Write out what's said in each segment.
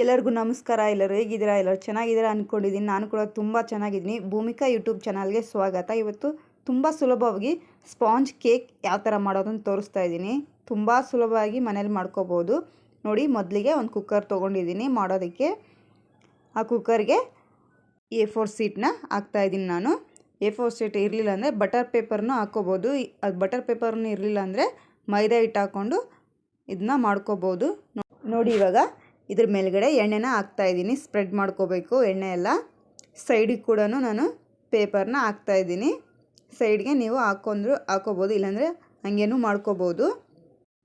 ಎಲ್ಲರಿಗೂ ನಮಸ್ಕಾರ. ಎಲ್ಲರೂ ಹೇಗಿದ್ದೀರಾ? ಎಲ್ಲರೂ ಚೆನ್ನಾಗಿದ್ದೀರಾ ಅಂದ್ಕೊಂಡಿದ್ದೀನಿ. ನಾನು ಕೂಡ ತುಂಬ ಚೆನ್ನಾಗಿದ್ದೀನಿ. ಭೂಮಿಕಾ ಯೂಟ್ಯೂಬ್ ಚಾನಲ್ಗೆ ಸ್ವಾಗತ. ಇವತ್ತು ತುಂಬ ಸುಲಭವಾಗಿ ಸ್ಪಾಂಜ್ ಕೇಕ್ ಯಾವ ಥರ ಮಾಡೋದನ್ನು ತೋರಿಸ್ತಾ ಇದ್ದೀನಿ. ತುಂಬ ಸುಲಭವಾಗಿ ಮನೇಲಿ ಮಾಡ್ಕೋಬೋದು. ನೋಡಿ, ಮೊದಲಿಗೆ ಒಂದು ಕುಕ್ಕರ್ ತೊಗೊಂಡಿದ್ದೀನಿ ಮಾಡೋದಕ್ಕೆ. ಆ ಕುಕ್ಕರ್ಗೆ A4 ಶೀಟ್ನ ಹಾಕ್ತಾಯಿದ್ದೀನಿ ನಾನು. A4 ಶೀಟ್ ಇರಲಿಲ್ಲ ಅಂದರೆ ಬಟರ್ ಪೇಪರ್ನೂ ಹಾಕ್ಕೋಬೋದು. ಅದು ಬಟರ್ ಪೇಪರ್ನೂ ಇರಲಿಲ್ಲ ಅಂದರೆ ಮೈದಾ ಹಿಟ್ಟು ಹಾಕ್ಕೊಂಡು ಇದನ್ನ ಮಾಡ್ಕೋಬೋದು. ನೋಡಿ, ಇವಾಗ ಇದ್ರ ಮೇಲ್ಗಡೆ ಎಣ್ಣೆನ ಹಾಕ್ತಾಯಿದ್ದೀನಿ. ಸ್ಪ್ರೆಡ್ ಮಾಡ್ಕೋಬೇಕು ಎಣ್ಣೆ ಎಲ್ಲ. ಸೈಡಿಗೆ ಕೂಡ ನಾನು ಪೇಪರ್ನ ಹಾಕ್ತಾಯಿದ್ದೀನಿ. ಸೈಡ್ಗೆ ನೀವು ಹಾಕ್ಕೋಬೋದು, ಇಲ್ಲಾಂದರೆ ಹಂಗೇನೂ ಮಾಡ್ಕೋಬೋದು.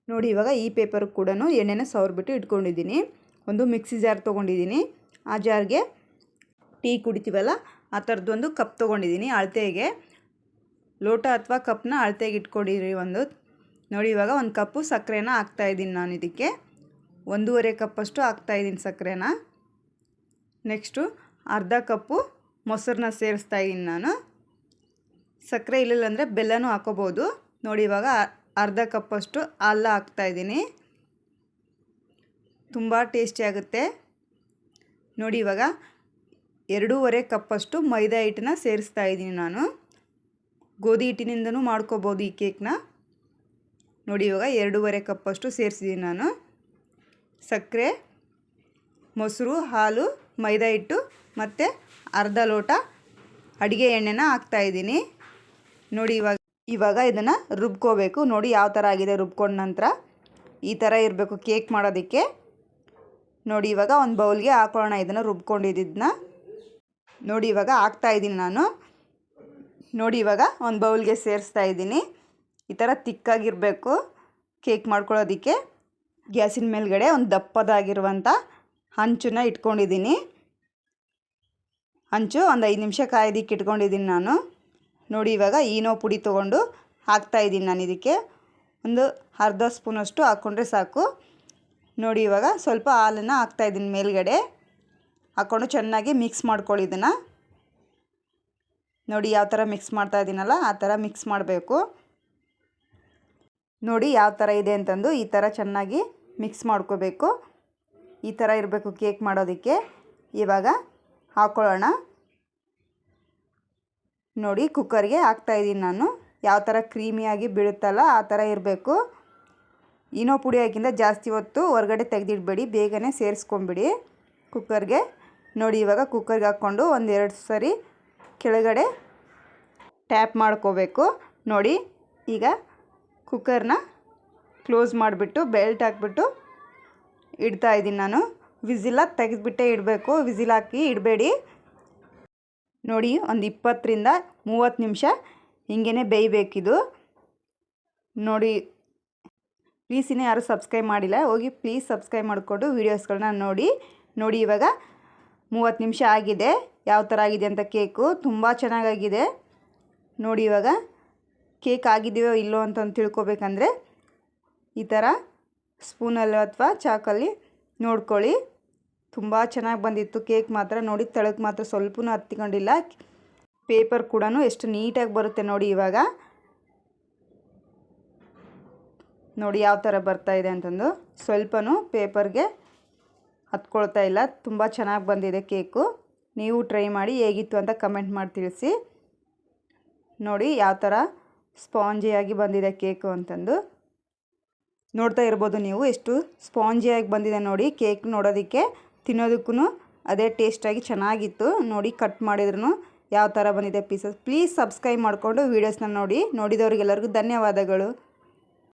ನೋಡಿ, ಇವಾಗ ಈ ಪೇಪರ್ ಕೂಡ ಎಣ್ಣೆನ ಸವರ್ಬಿಟ್ಟು ಇಟ್ಕೊಂಡಿದ್ದೀನಿ. ಒಂದು ಮಿಕ್ಸಿ ಜಾರ್ ತೊಗೊಂಡಿದ್ದೀನಿ. ಆ ಜಾರ್ಗೆ ಟೀ ಕುಡಿತೀವಲ್ಲ ಆ ಥರದ್ದೊಂದು ಕಪ್ ತೊಗೊಂಡಿದ್ದೀನಿ. ಅಳತೆಗೆ ಲೋಟ ಅಥವಾ ಕಪ್ನ ಅಳತೆಗೆ ಇಟ್ಕೊಂಡಿರಿ ಒಂದು. ನೋಡಿ, ಇವಾಗ ಒಂದು ಕಪ್ಪು ಸಕ್ಕರೆನ ಹಾಕ್ತಾಯಿದ್ದೀನಿ ನಾನು. ಇದಕ್ಕೆ 1.5 ಕಪ್ಪಷ್ಟು ಹಾಕ್ತಾಯಿದ್ದೀನಿ ಸಕ್ಕರೆನ. ನೆಕ್ಸ್ಟು ಅರ್ಧ ಕಪ್ಪು ಮೊಸರನ್ನ ಸೇರಿಸ್ತಾಯಿದ್ದೀನಿ ನಾನು. ಸಕ್ಕರೆ ಇರಲಿಲ್ಲ ಅಂದರೆ ಬೆಲ್ಲನೂ ಹಾಕೋಬೋದು. ನೋಡಿ, ಇವಾಗ ಅರ್ಧ ಕಪ್ಪಷ್ಟು ಹಾಲು ಹಾಕ್ತಾಯಿದ್ದೀನಿ. ತುಂಬ ಟೇಸ್ಟಿಯಾಗುತ್ತೆ. ನೋಡಿ, ಇವಾಗ 2.5 ಕಪ್ಪಷ್ಟು ಮೈದಾ ಹಿಟ್ಟನ್ನ ಸೇರಿಸ್ತಾಯಿದ್ದೀನಿ ನಾನು. ಗೋಧಿ ಹಿಟ್ಟಿನಿಂದನೂ ಮಾಡ್ಕೋಬೋದು ಈ ಕೇಕ್ನ. ನೋಡಿ, ಇವಾಗ 2.5 ಕಪ್ಪಷ್ಟು ಸೇರಿಸಿದ್ದೀನಿ ನಾನು. ಸಕ್ಕರೆ, ಮೊಸರು, ಹಾಲು, ಮೈದಾ ಹಿಟ್ಟು ಮತ್ತು ಅರ್ಧ ಲೋಟ ಅಡುಗೆ ಎಣ್ಣೆನ ಹಾಕ್ತಾಯಿದ್ದೀನಿ. ನೋಡಿ, ಇವಾಗ ಇದನ್ನು ರುಬ್ಕೋಬೇಕು. ನೋಡಿ ಯಾವ ಥರ ಆಗಿದೆ ರುಬ್ಕೊಂಡ ನಂತರ. ಈ ಥರ ಇರಬೇಕು ಕೇಕ್ ಮಾಡೋದಕ್ಕೆ. ನೋಡಿ, ಇವಾಗ ಒಂದು ಬೌಲ್ಗೆ ಹಾಕೊಳ್ಳೋಣ ಇದನ್ನು ರುಬ್ಕೊಂಡಿದ್ದನ್ನ. ನೋಡಿ, ಇವಾಗ ಹಾಕ್ತಾಯಿದ್ದೀನಿ ನಾನು. ನೋಡಿ, ಇವಾಗ ಒಂದು ಬೌಲ್ಗೆ ಸೇರಿಸ್ತಾ ಇದ್ದೀನಿ. ಈ ಥರ ತಿಕ್ಕಾಗಿರಬೇಕು ಕೇಕ್ ಮಾಡ್ಕೊಳ್ಳೋದಕ್ಕೆ. ಗ್ಯಾಸಿನ ಮೇಲ್ಗಡೆ ಒಂದು ದಪ್ಪದಾಗಿರುವಂಥ ಹಂಚನ್ನ ಇಟ್ಕೊಂಡಿದ್ದೀನಿ. ಹಂಚು ಒಂದು 5 ನಿಮಿಷ ಕಾಯೋದಕ್ಕೆ ಇಟ್ಕೊಂಡಿದ್ದೀನಿ ನಾನು. ನೋಡಿ, ಇವಾಗ ಈನೋ ಪುಡಿ ತೊಗೊಂಡು ಹಾಕ್ತಾಯಿದ್ದೀನಿ ನಾನು. ಇದಕ್ಕೆ ಒಂದು ಅರ್ಧ ಸ್ಪೂನಷ್ಟು ಹಾಕ್ಕೊಂಡ್ರೆ ಸಾಕು. ನೋಡಿ, ಇವಾಗ ಸ್ವಲ್ಪ ಹಾಲನ್ನು ಹಾಕ್ತಾಯಿದ್ದೀನಿ ಮೇಲ್ಗಡೆ. ಹಾಕ್ಕೊಂಡು ಚೆನ್ನಾಗಿ ಮಿಕ್ಸ್ ಮಾಡ್ಕೊಳ್ಳಿ ಇದನ್ನು. ನೋಡಿ, ಯಾವ ಥರ ಮಿಕ್ಸ್ ಮಾಡ್ತಾಯಿದ್ದೀನಲ್ಲ ಆ ಥರ ಮಿಕ್ಸ್ ಮಾಡಬೇಕು. ನೋಡಿ ಯಾವ ಥರ ಇದೆ ಅಂತಂದು. ಈ ಥರ ಚೆನ್ನಾಗಿ ಮಿಕ್ಸ್ ಮಾಡ್ಕೋಬೇಕು. ಈ ಥರ ಇರಬೇಕು ಕೇಕ್ ಮಾಡೋದಕ್ಕೆ. ಇವಾಗ ಹಾಕ್ಕೊಳ್ಳೋಣ. ನೋಡಿ, ಕುಕ್ಕರ್ಗೆ ಹಾಕ್ತಾಯಿದ್ದೀನಿ ನಾನು. ಯಾವ ಥರ ಕ್ರೀಮಿಯಾಗಿ ಬೀಳುತ್ತಲ್ಲ ಆ ಥರ ಇರಬೇಕು. ಈನೋ ಪುಡಿ ಹಾಕಿಂದ ಜಾಸ್ತಿ ಹೊತ್ತು ಹೊರಗಡೆ ತೆಗೆದಿಡಬೇಡಿ, ಬೇಗನೆ ಸೇರಿಸ್ಕೊಂಬಿಡಿ ಕುಕ್ಕರ್ಗೆ. ನೋಡಿ, ಇವಾಗ ಕುಕ್ಕರ್ಗೆ ಹಾಕ್ಕೊಂಡು 1-2 ಸರಿ ಕೆಳಗಡೆ ಟ್ಯಾಪ್ ಮಾಡ್ಕೋಬೇಕು. ನೋಡಿ, ಈಗ ಕುಕ್ಕರ್ನ ಕ್ಲೋಸ್ ಮಾಡಿಬಿಟ್ಟು ಬೆಲ್ಟ್ ಹಾಕ್ಬಿಟ್ಟು ಇಡ್ತಾಯಿದ್ದೀನಿ ನಾನು. ವಿಸಿಲ ತೆಗೆದುಬಿಟ್ಟೇ ಇಡಬೇಕು, ವಿಸಿಲ್ ಹಾಕಿ ಇಡಬೇಡಿ. ನೋಡಿ, ಒಂದು 20-30 ನಿಮಿಷ ಹಿಂಗೇ ಬೇಯಬೇಕಿದು. ನೋಡಿ, ಪ್ಲೀಸ್ ಇನ್ನೂ ಯಾರು ಸಬ್ಸ್ಕ್ರೈಬ್ ಮಾಡಿಲ್ಲ, ಹೋಗಿ ಪ್ಲೀಸ್ ಸಬ್ಸ್ಕ್ರೈಬ್ ಮಾಡಿಕೊಂಡು ವೀಡಿಯೋಸ್ಗಳನ್ನ ನೋಡಿ. ನೋಡಿ, ಇವಾಗ 30 ನಿಮಿಷ ಆಗಿದೆ. ಯಾವ ಥರ ಆಗಿದೆ ಅಂತ ಕೇಕು ತುಂಬ ಚೆನ್ನಾಗಾಗಿದೆ. ನೋಡಿ, ಇವಾಗ ಕೇಕ್ ಆಗಿದೆಯೋ ಇಲ್ಲೋ ಅಂತಂದು ತಿಳ್ಕೊಬೇಕಂದ್ರೆ ಈ ಥರ ಸ್ಪೂನಲ್ಲಿ ಅಥವಾ ಚಾಕಲ್ಲಿ ನೋಡ್ಕೊಳ್ಳಿ. ತುಂಬ ಚೆನ್ನಾಗಿ ಬಂದಿತ್ತು ಕೇಕ್ ಮಾತ್ರ. ನೋಡಿ, ತಳಕ್ಕೆ ಮಾತ್ರ ಸ್ವಲ್ಪನೂ ಹತ್ತಿಕೊಂಡಿಲ್ಲ. ಪೇಪರ್ ಕೂಡ ಎಷ್ಟು ನೀಟಾಗಿ ಬರುತ್ತೆ ನೋಡಿ. ಇವಾಗ ನೋಡಿ ಯಾವ ಥರ ಬರ್ತಾಯಿದೆ ಅಂತಂದು. ಸ್ವಲ್ಪನೂ ಪೇಪರ್ಗೆ ಹತ್ಕೊಳ್ತಾ ಇಲ್ಲ. ತುಂಬ ಚೆನ್ನಾಗಿ ಬಂದಿದೆ ಕೇಕು. ನೀವು ಟ್ರೈ ಮಾಡಿ ಹೇಗಿತ್ತು ಅಂತ ಕಮೆಂಟ್ ಮಾಡಿ ತಿಳಿಸಿ. ನೋಡಿ ಯಾವ ಥರ ಸ್ಪಾಂಜಿಯಾಗಿ ಬಂದಿದೆ ಕೇಕು ಅಂತಂದು. ನೋಡ್ತಾ ಇರ್ಬೋದು ನೀವು ಎಷ್ಟು ಸ್ಪಾಂಜಿಯಾಗಿ ಬಂದಿದೆ ನೋಡಿ ಕೇಕ್. ನೋಡೋದಕ್ಕೆ ತಿನ್ನೋದಕ್ಕೂ ಅದೇ ಟೇಸ್ಟಾಗಿ ಚೆನ್ನಾಗಿತ್ತು. ನೋಡಿ, ಕಟ್ ಮಾಡಿದ್ರೂ ಯಾವ ಥರ ಬಂದಿದೆ ಪೀಸಸ್. ಪ್ಲೀಸ್ ಸಬ್ಸ್ಕ್ರೈಬ್ ಮಾಡಿಕೊಂಡು ವೀಡಿಯೋಸ್ನ ನೋಡಿ. ನೋಡಿದವ್ರಿಗೆಲ್ಲರಿಗೂ ಧನ್ಯವಾದಗಳು.